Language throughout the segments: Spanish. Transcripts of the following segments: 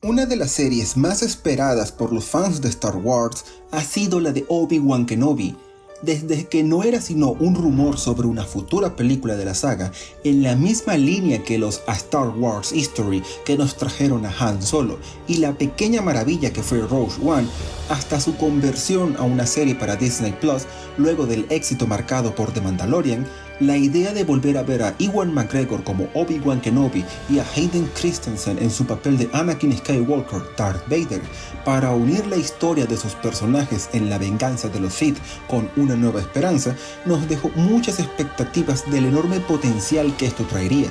Una de las series más esperadas por los fans de Star Wars ha sido la de Obi-Wan Kenobi. Desde que no era sino un rumor sobre una futura película de la saga, en la misma línea que los A Star Wars History que nos trajeron a Han Solo y la pequeña maravilla que fue Rogue One, hasta su conversión a una serie para Disney Plus luego del éxito marcado por The Mandalorian, la idea de volver a ver a Ewan McGregor como Obi-Wan Kenobi y a Hayden Christensen en su papel de Anakin Skywalker, Darth Vader, para unir la historia de sus personajes en la venganza de los Sith con una nueva esperanza, nos dejó muchas expectativas del enorme potencial que esto traería.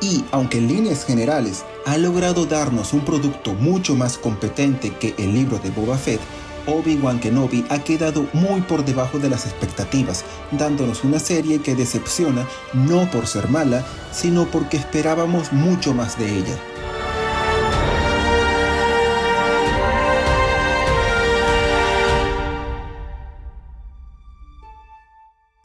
Y, aunque en líneas generales ha logrado darnos un producto mucho más competente que el libro de Boba Fett, Obi-Wan Kenobi ha quedado muy por debajo de las expectativas, dándonos una serie que decepciona no por ser mala, sino porque esperábamos mucho más de ella.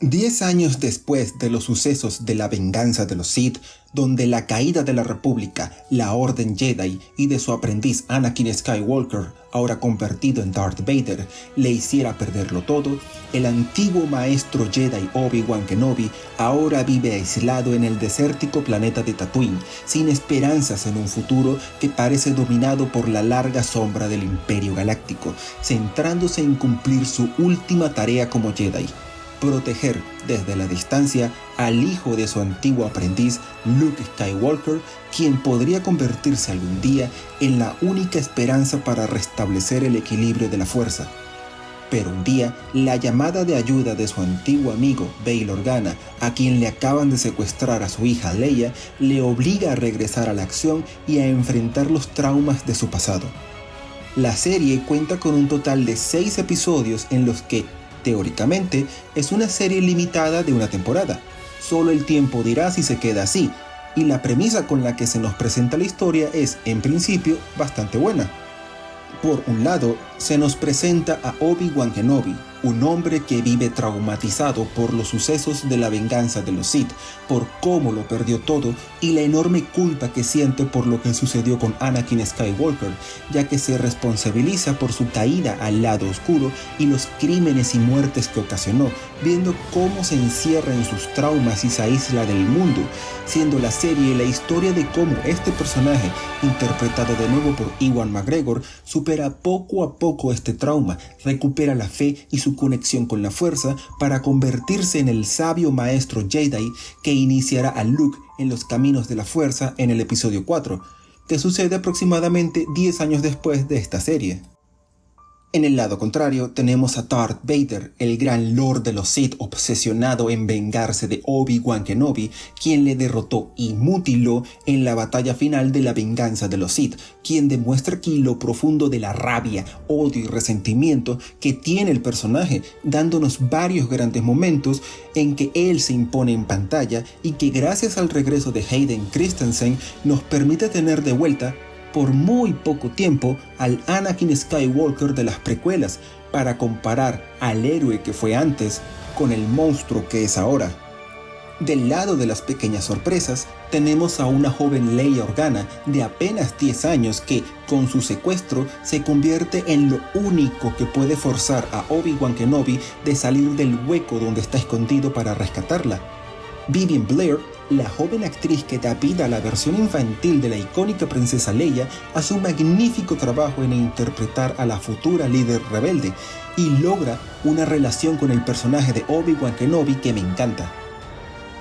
Diez años después de los sucesos de la venganza de los Sith, donde la caída de la República, la Orden Jedi y de su aprendiz Anakin Skywalker, ahora convertido en Darth Vader, le hiciera perderlo todo, el antiguo maestro Jedi Obi-Wan Kenobi ahora vive aislado en el desértico planeta de Tatooine, sin esperanzas en un futuro que parece dominado por la larga sombra del Imperio Galáctico, centrándose en cumplir su última tarea como Jedi: proteger desde la distancia al hijo de su antiguo aprendiz Luke Skywalker, quien podría convertirse algún día en la única esperanza para restablecer el equilibrio de la fuerza. Pero un día, la llamada de ayuda de su antiguo amigo Bail Organa, a quien le acaban de secuestrar a su hija Leia, le obliga a regresar a la acción y a enfrentar los traumas de su pasado. La serie cuenta con un total de 6 episodios en los que, teóricamente, es una serie limitada de una temporada. Solo el tiempo dirá si se queda así, y la premisa con la que se nos presenta la historia es, en principio, bastante buena. Por un lado, se nos presenta a Obi-Wan Kenobi, un hombre que vive traumatizado por los sucesos de la venganza de los Sith, por cómo lo perdió todo y la enorme culpa que siente por lo que sucedió con Anakin Skywalker, ya que se responsabiliza por su caída al lado oscuro y los crímenes y muertes que ocasionó, viendo cómo se encierra en sus traumas y se aísla del mundo, siendo la serie la historia de cómo este personaje, interpretado de nuevo por Ewan McGregor, supera poco a poco este trauma, recupera la fe y su conexión con la fuerza para convertirse en el sabio maestro Jedi que iniciará a Luke en los caminos de la fuerza en el episodio 4, que sucede aproximadamente 10 años después de esta serie. En el lado contrario tenemos a Darth Vader, el gran Lord de los Sith obsesionado en vengarse de Obi-Wan Kenobi, quien le derrotó y mutiló en la batalla final de la venganza de los Sith, quien demuestra aquí lo profundo de la rabia, odio y resentimiento que tiene el personaje, dándonos varios grandes momentos en que él se impone en pantalla y que gracias al regreso de Hayden Christensen nos permite tener de vuelta por muy poco tiempo al Anakin Skywalker de las precuelas, para comparar al héroe que fue antes con el monstruo que es ahora. Del lado de las pequeñas sorpresas, tenemos a una joven Leia Organa de apenas 10 años que, con su secuestro, se convierte en lo único que puede forzar a Obi-Wan Kenobi de salir del hueco donde está escondido para rescatarla. Vivien Blair, la joven actriz que da vida a la versión infantil de la icónica princesa Leia, hace un magnífico trabajo en interpretar a la futura líder rebelde y logra una relación con el personaje de Obi-Wan Kenobi que me encanta.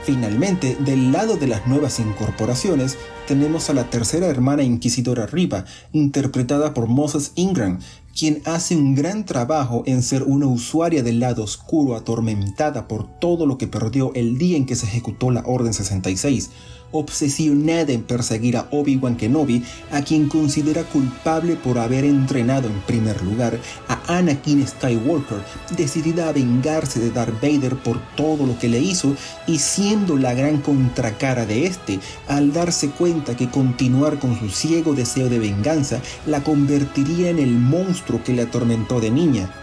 Finalmente, del lado de las nuevas incorporaciones, tenemos a la tercera hermana inquisidora Riva, interpretada por Moses Ingram, quien hace un gran trabajo en ser una usuaria del lado oscuro atormentada por todo lo que perdió el día en que se ejecutó la Orden 66, obsesionada en perseguir a Obi-Wan Kenobi, a quien considera culpable por haber entrenado en primer lugar a Anakin Skywalker, decidida a vengarse de Darth Vader por todo lo que le hizo y siendo la gran contracara de este, al darse cuenta que continuar con su ciego deseo de venganza la convertiría en el monstruo que le atormentó de niña.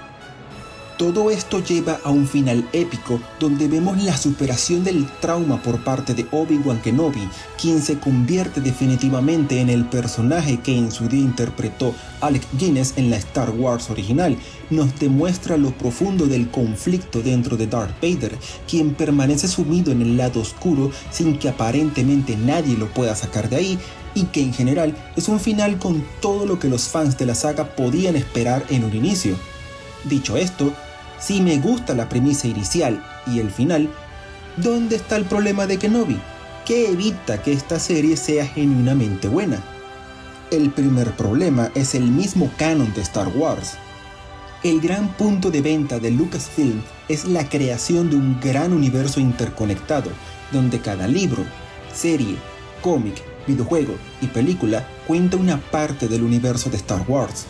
Todo esto lleva a un final épico donde vemos la superación del trauma por parte de Obi-Wan Kenobi, quien se convierte definitivamente en el personaje que en su día interpretó Alec Guinness en la Star Wars original. Nos demuestra lo profundo del conflicto dentro de Darth Vader, quien permanece sumido en el lado oscuro sin que aparentemente nadie lo pueda sacar de ahí, y que en general es un final con todo lo que los fans de la saga podían esperar en un inicio. Dicho esto, si me gusta la premisa inicial y el final, ¿dónde está el problema de Kenobi? ¿Qué evita que esta serie sea genuinamente buena? El primer problema es el mismo canon de Star Wars. El gran punto de venta de Lucasfilm es la creación de un gran universo interconectado, donde cada libro, serie, cómic, videojuego y película cuenta una parte del universo de Star Wars.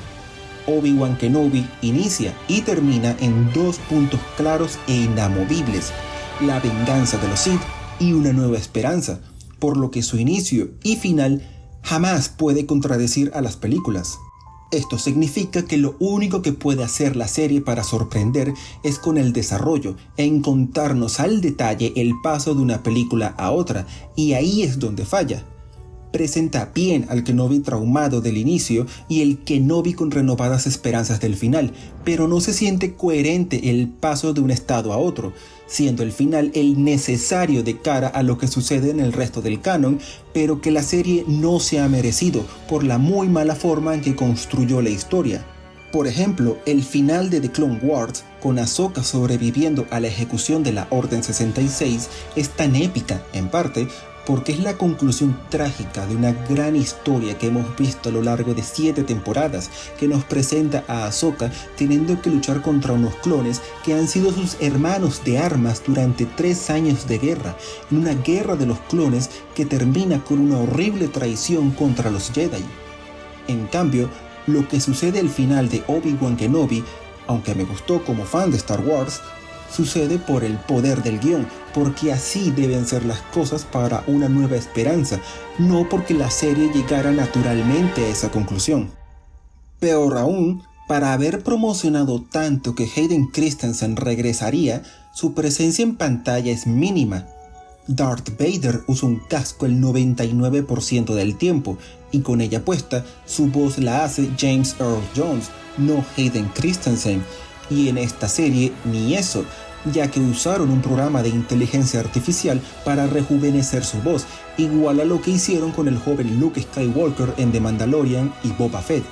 Obi-Wan Kenobi inicia y termina en dos puntos claros e inamovibles: la venganza de los Sith y una nueva esperanza, por lo que su inicio y final jamás puede contradecir a las películas. Esto significa que lo único que puede hacer la serie para sorprender es con el desarrollo, en contarnos al detalle el paso de una película a otra, y ahí es donde falla. Presenta bien al Kenobi traumado del inicio y el Kenobi con renovadas esperanzas del final, pero no se siente coherente el paso de un estado a otro, siendo el final el necesario de cara a lo que sucede en el resto del canon, pero que la serie no se ha merecido por la muy mala forma en que construyó la historia. Por ejemplo, el final de The Clone Wars, con Ahsoka sobreviviendo a la ejecución de la Orden 66, es tan épica, en parte, porque es la conclusión trágica de una gran historia que hemos visto a lo largo de 7 temporadas, que nos presenta a Ahsoka teniendo que luchar contra unos clones que han sido sus hermanos de armas durante 3 años de guerra, en una guerra de los clones que termina con una horrible traición contra los Jedi. En cambio, lo que sucede al final de Obi-Wan Kenobi, aunque me gustó como fan de Star Wars, sucede por el poder del guión, porque así deben ser las cosas para una nueva esperanza, no porque la serie llegara naturalmente a esa conclusión. Peor aún, para haber promocionado tanto que Hayden Christensen regresaría, su presencia en pantalla es mínima. Darth Vader usa un casco el 99% del tiempo, y con ella puesta, su voz la hace James Earl Jones, no Hayden Christensen. Y en esta serie ni eso, ya que usaron un programa de inteligencia artificial para rejuvenecer su voz, igual a lo que hicieron con el joven Luke Skywalker en The Mandalorian y Boba Fett.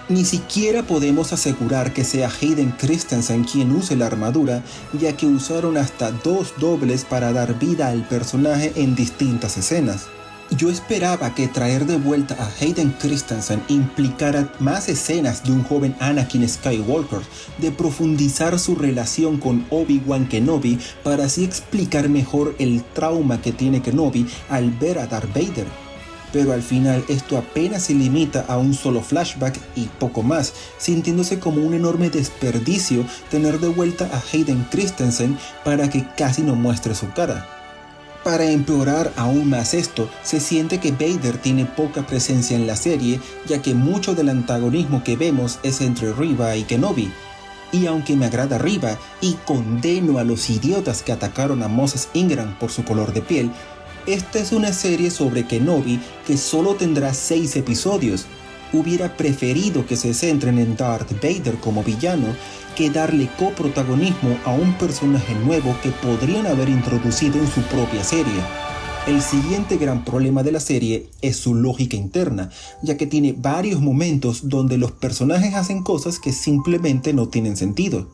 Ni siquiera podemos asegurar que sea Hayden Christensen quien use la armadura, ya que usaron hasta 2 dobles para dar vida al personaje en distintas escenas. Yo esperaba que traer de vuelta a Hayden Christensen implicara más escenas de un joven Anakin Skywalker, de profundizar su relación con Obi-Wan Kenobi para así explicar mejor el trauma que tiene Kenobi al ver a Darth Vader. Pero al final esto apenas se limita a un solo flashback y poco más, sintiéndose como un enorme desperdicio tener de vuelta a Hayden Christensen para que casi no muestre su cara. Para empeorar aún más esto, se siente que Vader tiene poca presencia en la serie, ya que mucho del antagonismo que vemos es entre Reva y Kenobi. Y aunque me agrada Reva y condeno a los idiotas que atacaron a Moses Ingram por su color de piel, esta es una serie sobre Kenobi que solo tendrá 6 episodios. Hubiera preferido que se centren en Darth Vader como villano que darle coprotagonismo a un personaje nuevo que podrían haber introducido en su propia serie. El siguiente gran problema de la serie es su lógica interna, ya que tiene varios momentos donde los personajes hacen cosas que simplemente no tienen sentido.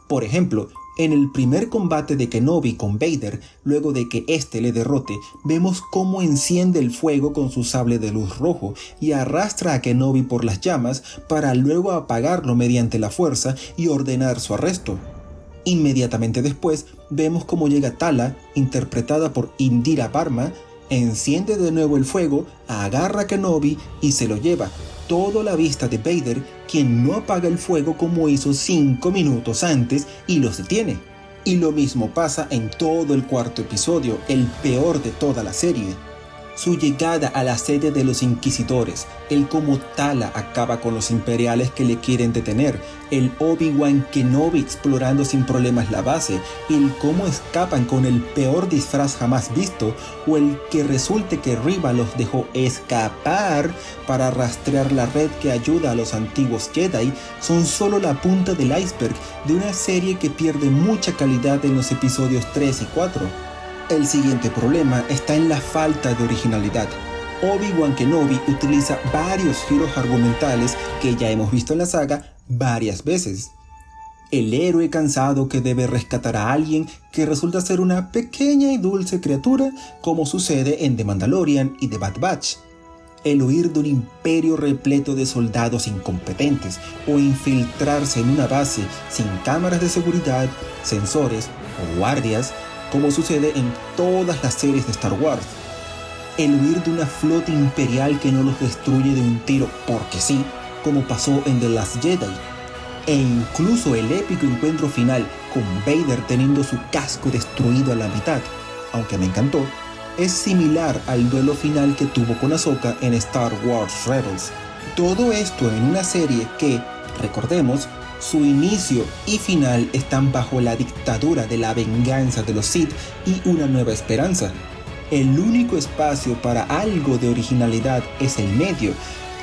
Por ejemplo, en el primer combate de Kenobi con Vader, luego de que éste le derrote, vemos cómo enciende el fuego con su sable de luz rojo y arrastra a Kenobi por las llamas para luego apagarlo mediante la fuerza y ordenar su arresto. Inmediatamente después, vemos cómo llega Tala, interpretada por Indira Varma, enciende de nuevo el fuego, agarra a Kenobi y se lo lleva, todo a la vista de Vader, quien no apaga el fuego como hizo 5 minutos antes y los detiene. Y lo mismo pasa en todo el cuarto episodio, el peor de toda la serie. su llegada a la sede de los inquisidores, el cómo Tala acaba con los imperiales que le quieren detener, el Obi-Wan Kenobi explorando sin problemas la base, el cómo escapan con el peor disfraz jamás visto, o el que resulte que Riva los dejó escapar para rastrear la red que ayuda a los antiguos Jedi, son solo la punta del iceberg de una serie que pierde mucha calidad en los episodios 3 y 4. El siguiente problema está en la falta de originalidad. Obi-Wan Kenobi utiliza varios giros argumentales que ya hemos visto en la saga varias veces. El héroe cansado que debe rescatar a alguien que resulta ser una pequeña y dulce criatura, como sucede en The Mandalorian y The Bad Batch. El huir de un imperio repleto de soldados incompetentes o infiltrarse en una base sin cámaras de seguridad, sensores o guardias, como sucede en todas las series de Star Wars. El huir de una flota imperial que no los destruye de un tiro porque sí, como pasó en The Last Jedi. E incluso el épico encuentro final con Vader teniendo su casco destruido a la mitad, aunque me encantó, es similar al duelo final que tuvo con Ahsoka en Star Wars Rebels. Todo esto en una serie que, recordemos, su inicio y final están bajo la dictadura de la venganza de los Sith y una nueva esperanza. El único espacio para algo de originalidad es el medio,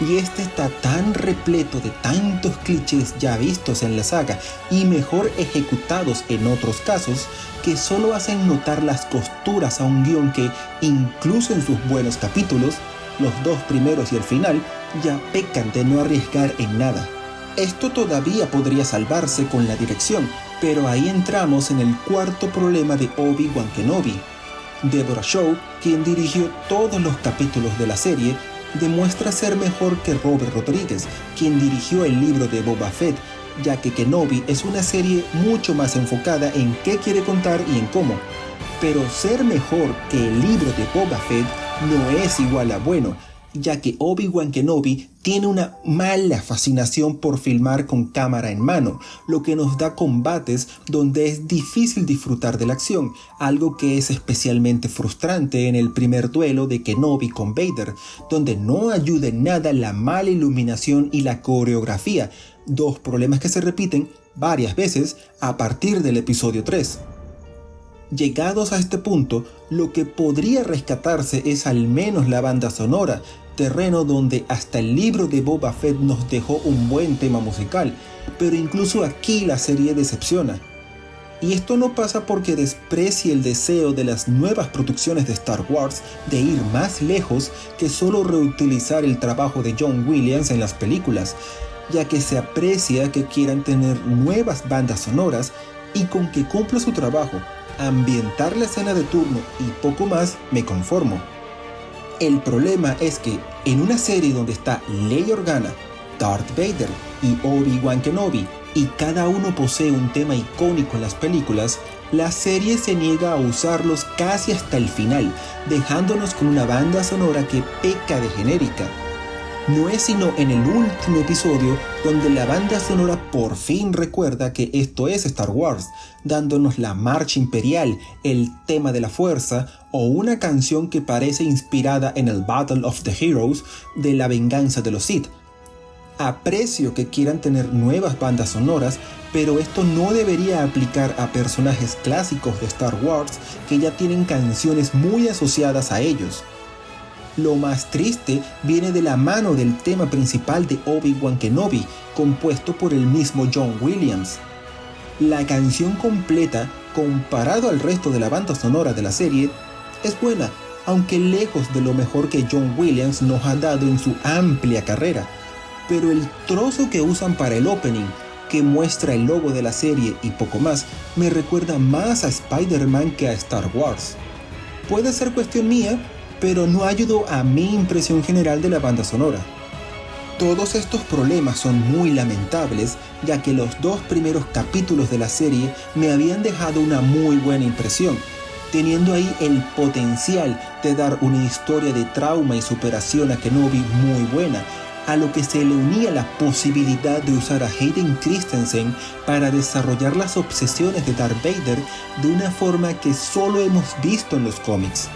y este está tan repleto de tantos clichés ya vistos en la saga y mejor ejecutados en otros casos, que solo hacen notar las costuras a un guión que, incluso en sus buenos capítulos, los dos primeros y el final, ya pecan de no arriesgar en nada. Esto todavía podría salvarse con la dirección, pero ahí entramos en el cuarto problema de Obi-Wan Kenobi. Deborah Shaw, quien dirigió todos los capítulos de la serie, demuestra ser mejor que Robert Rodríguez, quien dirigió el libro de Boba Fett, ya que Kenobi es una serie mucho más enfocada en qué quiere contar y en cómo. Pero ser mejor que el libro de Boba Fett no es igual a bueno, ya que Obi-Wan Kenobi tiene una mala fascinación por filmar con cámara en mano, lo que nos da combates donde es difícil disfrutar de la acción, algo que es especialmente frustrante en el primer duelo de Kenobi con Vader, donde no ayuda en nada la mala iluminación y la coreografía, dos problemas que se repiten varias veces a partir del episodio 3. Llegados a este punto, lo que podría rescatarse es al menos la banda sonora, terreno donde hasta el libro de Boba Fett nos dejó un buen tema musical, pero incluso aquí la serie decepciona. Y esto no pasa porque desprecie el deseo de las nuevas producciones de Star Wars de ir más lejos que solo reutilizar el trabajo de John Williams en las películas, ya que se aprecia que quieran tener nuevas bandas sonoras y con que cumpla su trabajo, ambientar la escena de turno y poco más, me conformo. El problema es que en una serie donde está Leia Organa, Darth Vader y Obi-Wan Kenobi, y cada uno posee un tema icónico en las películas, la serie se niega a usarlos casi hasta el final, dejándonos con una banda sonora que peca de genérica. No es sino en el último episodio donde la banda sonora por fin recuerda que esto es Star Wars, dándonos la marcha imperial, el tema de la fuerza o una canción que parece inspirada en el Battle of the Heroes de la venganza de los Sith. Aprecio que quieran tener nuevas bandas sonoras, pero esto no debería aplicar a personajes clásicos de Star Wars que ya tienen canciones muy asociadas a ellos. Lo más triste viene de la mano del tema principal de Obi-Wan Kenobi, compuesto por el mismo John Williams. La canción completa, comparado al resto de la banda sonora de la serie, es buena, aunque lejos de lo mejor que John Williams nos ha dado en su amplia carrera. Pero el trozo que usan para el opening, que muestra el logo de la serie y poco más, me recuerda más a Spider-Man que a Star Wars. Puede ser cuestión mía, pero no ayudó a mi impresión general de la banda sonora. Todos estos problemas son muy lamentables, ya que los dos primeros capítulos de la serie me habían dejado una muy buena impresión, teniendo ahí el potencial de dar una historia de trauma y superación a Kenobi muy buena, a lo que se le unía la posibilidad de usar a Hayden Christensen para desarrollar las obsesiones de Darth Vader de una forma que solo hemos visto en los cómics.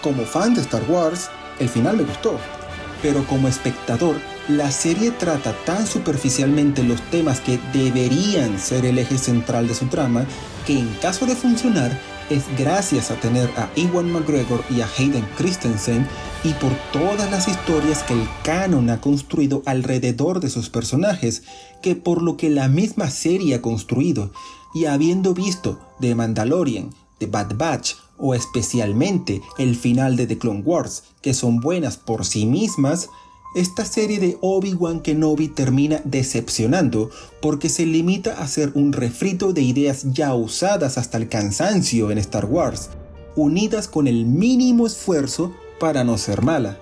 Como fan de Star Wars, el final me gustó, pero como espectador, la serie trata tan superficialmente los temas que deberían ser el eje central de su trama, que en caso de funcionar, es gracias a tener a Ewan McGregor y a Hayden Christensen y por todas las historias que el canon ha construido alrededor de sus personajes, que por lo que la misma serie ha construido, y habiendo visto The Mandalorian, The Bad Batch o especialmente el final de The Clone Wars, que son buenas por sí mismas, esta serie de Obi-Wan Kenobi termina decepcionando porque se limita a ser un refrito de ideas ya usadas hasta el cansancio en Star Wars, unidas con el mínimo esfuerzo para no ser mala.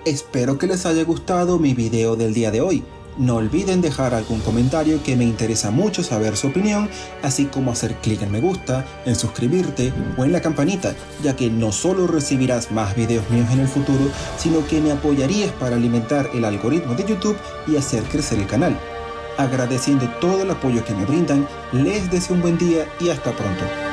Espero que les haya gustado mi video del día de hoy. No olviden dejar algún comentario, que me interesa mucho saber su opinión, así como hacer clic en me gusta, en suscribirte o en la campanita, ya que no solo recibirás más videos míos en el futuro, sino que me apoyarías para alimentar el algoritmo de YouTube y hacer crecer el canal. Agradeciendo todo el apoyo que me brindan, les deseo un buen día y hasta pronto.